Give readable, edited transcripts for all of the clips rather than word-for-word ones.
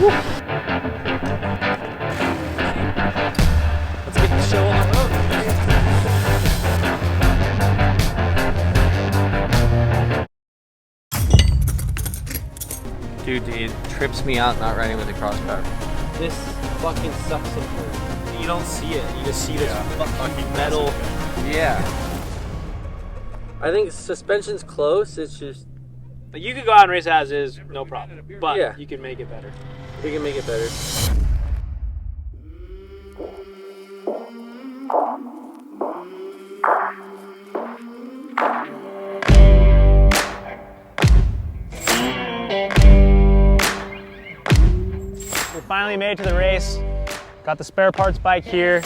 Let's get the show on the road. Dude, it trips me out not riding with the crossbar. This fucking sucks in turn. You don't see it. You just see this fucking metal. Yeah. I think suspension's close. It's just you could go out and race as is, no problem. But yeah, you can make it better. We can make it better. We finally made it to the race. Got the spare parts bike here.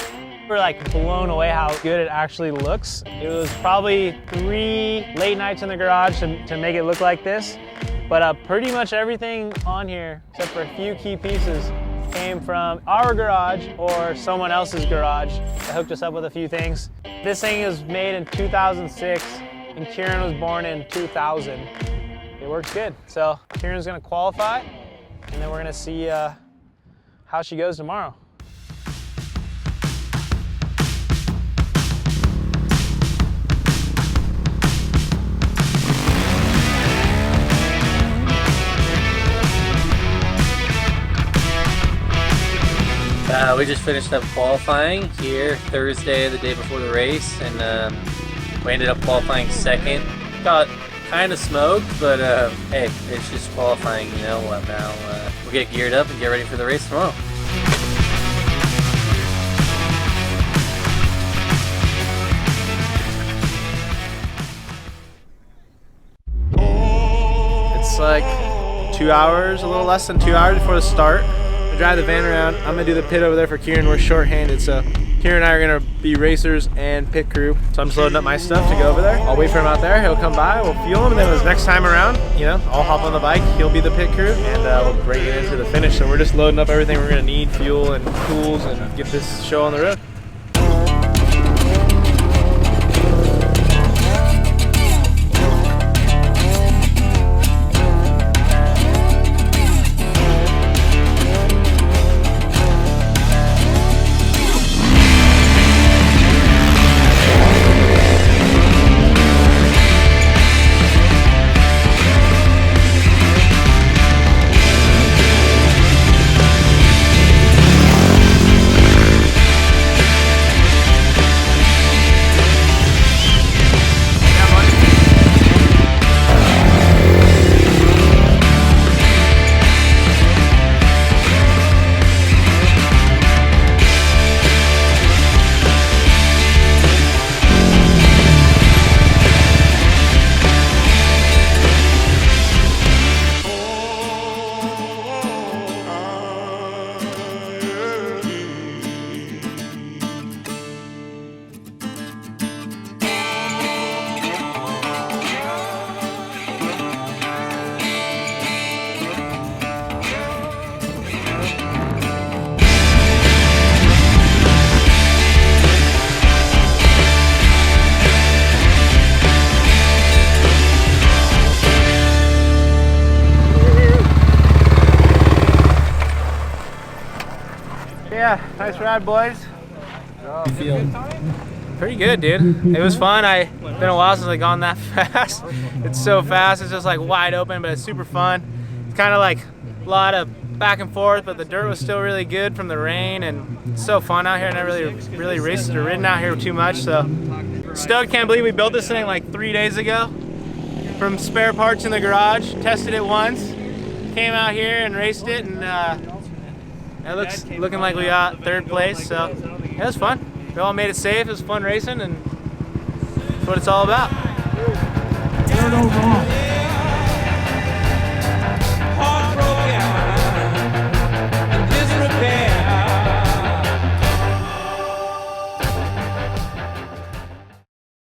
We're like blown away how good it actually looks. It was probably 3 late nights in the garage to make it look like this. But pretty much everything on here, except for a few key pieces, came from our garage or someone else's garage that hooked us up with a few things. This thing was made in 2006 and Ciaran was born in 2000. It works good. So Ciaran's gonna qualify and then we're gonna see how she goes tomorrow. We just finished up qualifying here Thursday, the day before the race, and we ended up qualifying second. Got kind of smoked, but hey, it's just qualifying, you know what, now we'll get geared up and get ready for the race tomorrow. It's like 2 hours, a little less than 2 hours before the start. I drive the van around. I'm gonna do the pit over there for Ciaran. We're short-handed, so Ciaran and I are gonna be racers and pit crew. So I'm just loading up my stuff to go over there. I'll wait for him out there. He'll come by, we'll fuel him, and then his next time around, you know, I'll hop on the bike, he'll be the pit crew, and we'll bring it into the finish. So we're just loading up everything we're gonna need, fuel and tools, and get this show on the road. Yeah, nice ride, boys. You feel? Pretty good, dude. It was fun. It's been a while since I've gone that fast. It's so fast. It's just like wide open, but it's super fun. It's kind of like a lot of back and forth, but the dirt was still really good from the rain, and it's so fun out here. I never really raced or ridden out here too much, so stoked. Can't believe we built this thing like 3 days ago from spare parts in the garage. Tested it once, came out here and raced it, and it looks looking like we got third place. So it was fun. We all made it safe. It was fun racing, and that's what it's all about.